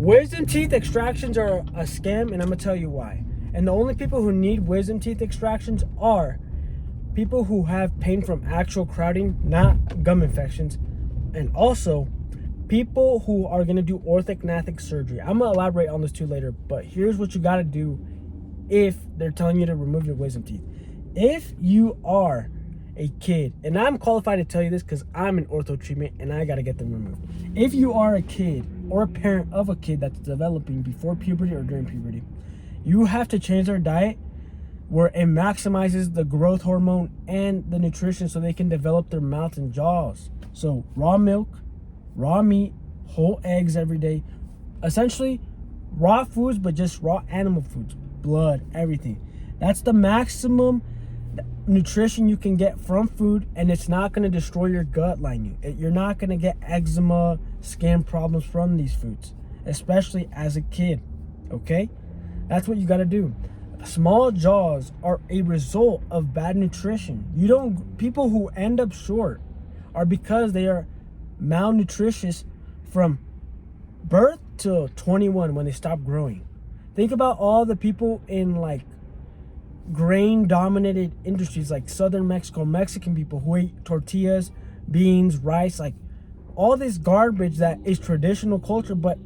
Wisdom teeth extractions are a scam, and I'm gonna tell you why. And the only people who need wisdom teeth extractions are people who have pain from actual crowding, not gum infections, and also people who are gonna do orthognathic surgery. I'm gonna elaborate on this too later, but here's what you gotta do if they're telling you to remove your wisdom teeth. If you are a kid, and I'm qualified to tell you this because I'm in ortho treatment and I gotta get them removed. If you are a kid or a parent of a kid that's developing before puberty or during puberty, you have to change their diet where it maximizes the growth hormone and the nutrition so they can develop their mouth and jaws. So raw milk, raw meat, whole eggs every day. Essentially raw foods, but just raw animal foods, blood, everything. That's the maximum nutrition you can get from food, and it's not going to destroy your gut lining. You're not going to get eczema, skin problems from these foods, especially as a kid. Okay? That's what you got to do. Small jaws are a result of bad nutrition. People who end up short are because they are malnutritious from birth to 21 when they stop growing. Think about all the people in like grain dominated industries like southern Mexico, Mexican people who eat tortillas, beans, rice, like all this garbage that is traditional culture, but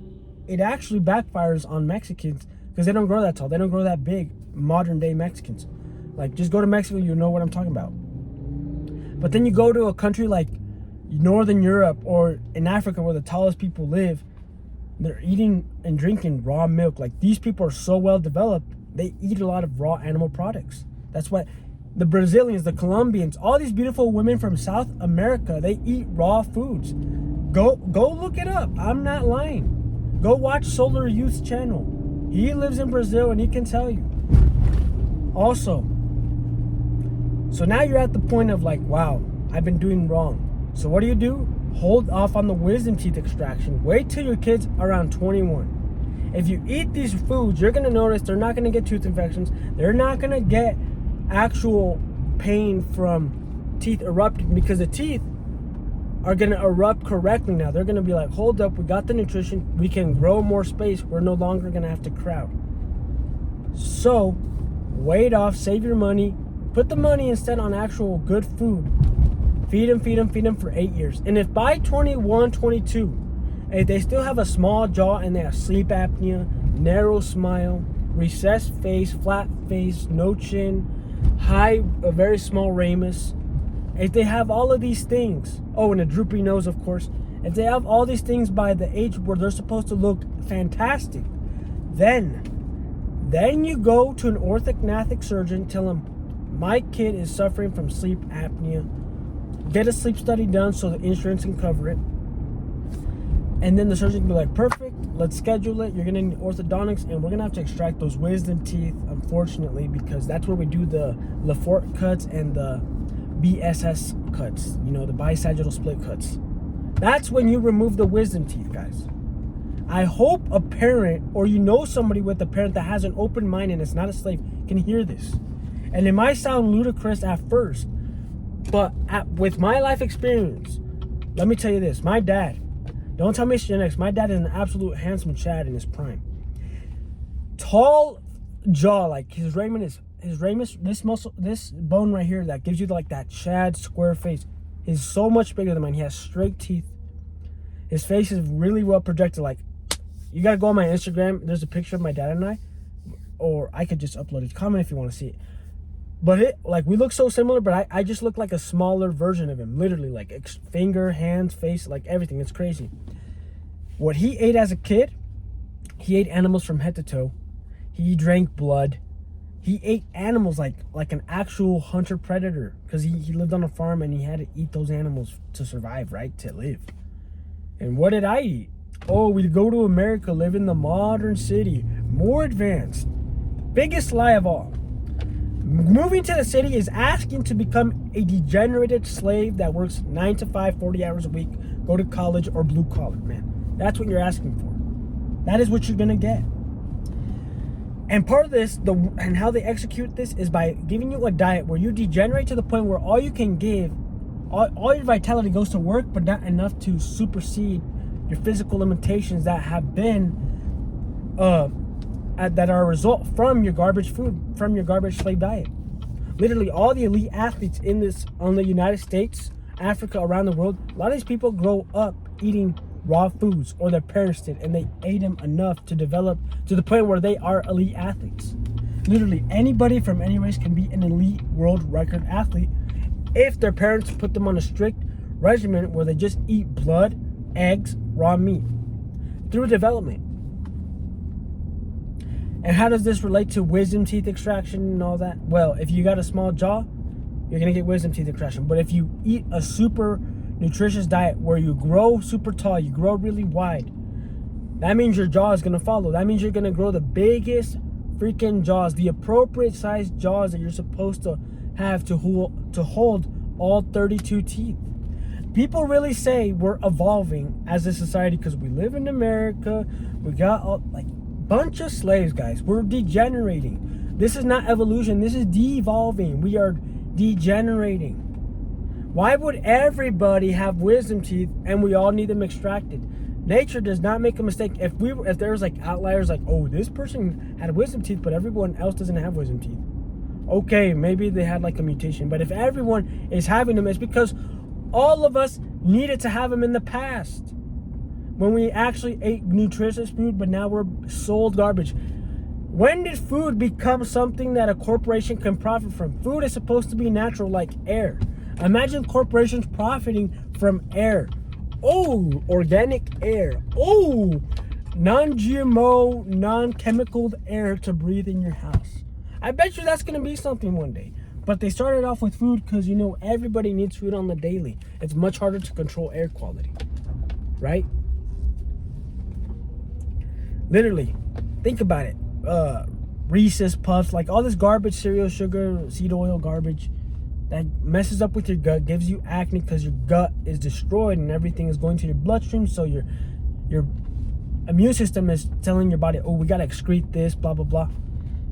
it actually backfires on Mexicans because they don't grow that tall, they don't grow that big. Modern day Mexicans, like, just go to Mexico, you know what I'm talking about. But then you go to a country like Northern Europe or in Africa where the tallest people live, they're eating and drinking raw milk. Like, these people are so well developed, they eat a lot of raw animal products. That's what the Brazilians, the Colombians, all these beautiful women from South America, they eat raw foods. Go look it up. I'm not lying. Go watch Solar Youth's channel. He lives in Brazil and he can tell you. Also, so now you're at the point of like, wow, I've been doing wrong. So what do? Hold off on the wisdom teeth extraction. Wait till your kid's around 21. If you eat these foods, you're gonna notice they're not gonna get tooth infections. They're not gonna get actual pain from teeth erupting because the teeth are gonna erupt correctly now. They're gonna be like, hold up, we got the nutrition, we can grow more space, we're no longer gonna have to crowd. So wait off, save your money, put the money instead on actual good food. Feed them for 8 years. And if by 21, 22, if they still have a small jaw and they have sleep apnea, narrow smile, recessed face, flat face, no chin, a very small ramus, if they have all of these things, and a droopy nose, of course, if they have all these things by the age where they're supposed to look fantastic, then you go to an orthognathic surgeon, tell him, my kid is suffering from sleep apnea. Get a sleep study done so the insurance can cover it. And then the surgeon can be like, perfect, let's schedule it. You're going to need orthodontics, and we're going to have to extract those wisdom teeth, unfortunately, because that's where we do the Lefort cuts and the BSS cuts, the bisagittal split cuts. That's when you remove the wisdom teeth, guys. I hope a parent, or somebody with a parent that has an open mind and is not a slave, can hear this. And it might sound ludicrous at first, but with my life experience, let me tell you this. My dad, don't tell me it's genetics, my dad is an absolute handsome Chad in his prime. Tall jaw, like his ramus, this bone right here that gives you like that Chad square face is so much bigger than mine. He has straight teeth. His face is really well projected. Like, you gotta go on my Instagram. There's a picture of my dad and I, or I could just upload it. Comment if you want to see it. But we look so similar, but I just look like a smaller version of him. Literally, like finger, hands, face, like everything. It's crazy. What he ate as a kid, he ate animals from head to toe. He drank blood. He ate animals like an actual hunter predator, because he lived on a farm and he had to eat those animals to survive, right? To live. And what did I eat? We go to America, live in the modern city, more advanced. Biggest lie of all. Moving to the city is asking to become a degenerated slave that works 9 to 5, 40 hours a week, go to college, or blue collar, man. That's what you're asking for. That is what you're gonna get. And part of this, and how they execute this, is by giving you a diet where you degenerate to the point where all you can give, all your vitality goes to work, but not enough to supersede your physical limitations that have been that are a result from your garbage food, from your garbage slave diet. Literally, all the elite athletes on the United States, Africa, around the world, a lot of these people grow up eating raw foods, or their parents did, and they ate them enough to develop to the point where they are elite athletes. Literally, anybody from any race can be an elite world record athlete if their parents put them on a strict regimen where they just eat blood, eggs, raw meat through development. And how does this relate to wisdom teeth extraction and all that? Well, if you got a small jaw, you're going to get wisdom teeth extraction. But if you eat a super nutritious diet where you grow super tall, you grow really wide, that means your jaw is going to follow. That means you're going to grow the biggest freaking jaws, the appropriate sized jaws that you're supposed to have to hold all 32 teeth. People really say we're evolving as a society because we live in America. We got bunch of slaves, guys. We're degenerating. This is not evolution. This is de-evolving. We are degenerating. Why would everybody have wisdom teeth and we all need them extracted? Nature does not make a mistake. If there's like outliers, like, oh, this person had wisdom teeth but everyone else doesn't have wisdom teeth, okay, maybe they had like a mutation. But if everyone is having them, it's because all of us needed to have them in the past, when we actually ate nutritious food, but now we're sold garbage. When did food become something that a corporation can profit from? Food is supposed to be natural, like air. Imagine corporations profiting from air. Oh, organic air. Oh, non-GMO, non-chemicaled air to breathe in your house. I bet you that's going to be something one day. But they started off with food because, everybody needs food on the daily. It's much harder to control air quality, right? Literally, think about it. Reese's Puffs, like all this garbage, cereal, sugar, seed oil, garbage that messes up with your gut, gives you acne because your gut is destroyed and everything is going to your bloodstream. So your immune system is telling your body, oh, we gotta excrete this, blah blah blah.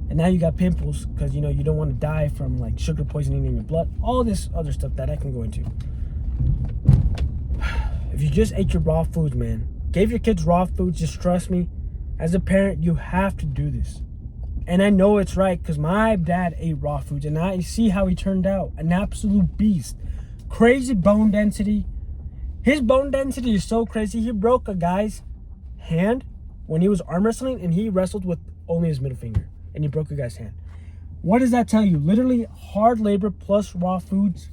And now you got pimples because you don't want to die from like sugar poisoning in your blood. All this other stuff that I can go into. If you just ate your raw foods, man, gave your kids raw foods, just trust me. As a parent, you have to do this. And I know it's right because my dad ate raw foods and I see how he turned out. An absolute beast. Crazy bone density. His bone density is so crazy. He broke a guy's hand when he was arm wrestling and he wrestled with only his middle finger. And he broke a guy's hand. What does that tell you? Literally, hard labor plus raw foods,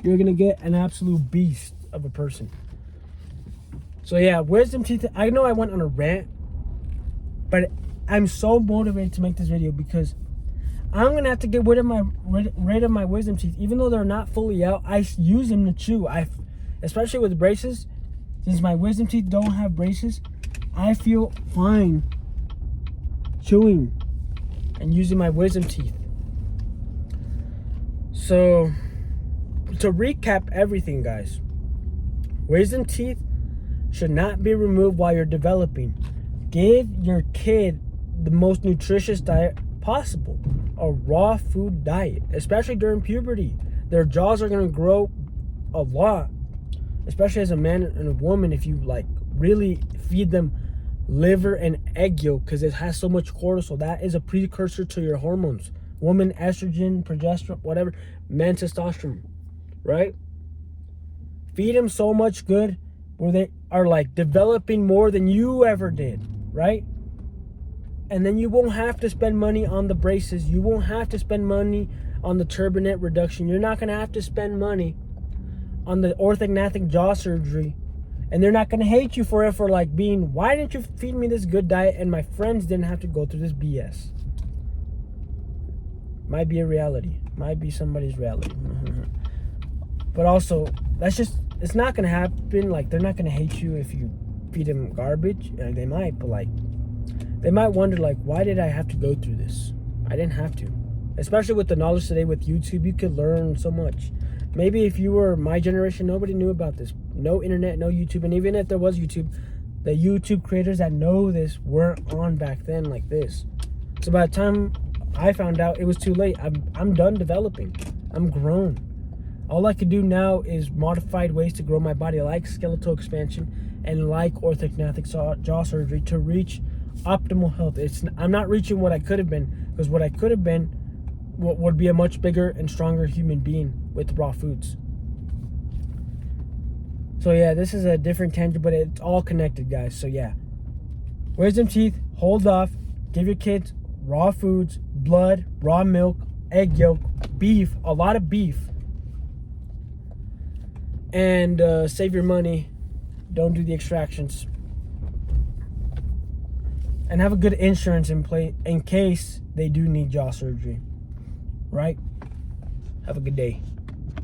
you're going to get an absolute beast of a person. So yeah, wisdom teeth. I know I went on a rant, but I'm so motivated to make this video because I'm going to have to get rid of my wisdom teeth. Even though they're not fully out, I use them to chew. Especially with braces, since my wisdom teeth don't have braces, I feel fine chewing and using my wisdom teeth. So, to recap everything, guys, wisdom teeth should not be removed while you're developing. Give your kid the most nutritious diet possible, a raw food diet, especially during puberty. Their jaws are going to grow a lot, especially as a man and a woman, if you really feed them liver and egg yolk, because it has so much cortisol. That is a precursor to your hormones. Woman estrogen, progesterone, whatever. Men testosterone, right? Feed them so much good where they are developing more than you ever did, right? And then you won't have to spend money on the braces. You won't have to spend money on the turbinate reduction. You're not going to have to spend money on the orthognathic jaw surgery. And they're not going to hate you for it, for being, why didn't you feed me this good diet and my friends didn't have to go through this BS? Might be a reality. Might be somebody's reality. But also, it's not going to happen. They're not going to hate you if you feed them garbage. They might, but they might wonder, why did I have to go through this? I didn't have to. Especially with the knowledge today with YouTube, you could learn so much. Maybe if you were my generation, nobody knew about this. No internet, no YouTube. And even if there was YouTube, the YouTube creators that know this weren't on back then like this. So by the time I found out, it was too late. I'm done developing. I'm grown. All I could do now is modified ways to grow my body, like skeletal expansion and like orthognathic jaw surgery, to reach optimal health. I'm not reaching what I could have been, because what I could have been would be a much bigger and stronger human being with raw foods. So yeah, this is a different tangent, but it's all connected, guys. So yeah, wisdom teeth, hold off, give your kids raw foods, blood, raw milk, egg yolk, beef, a lot of beef, and save your money. Don't do the extractions, and have a good insurance in place in case they do need jaw surgery. Right? Have a good day.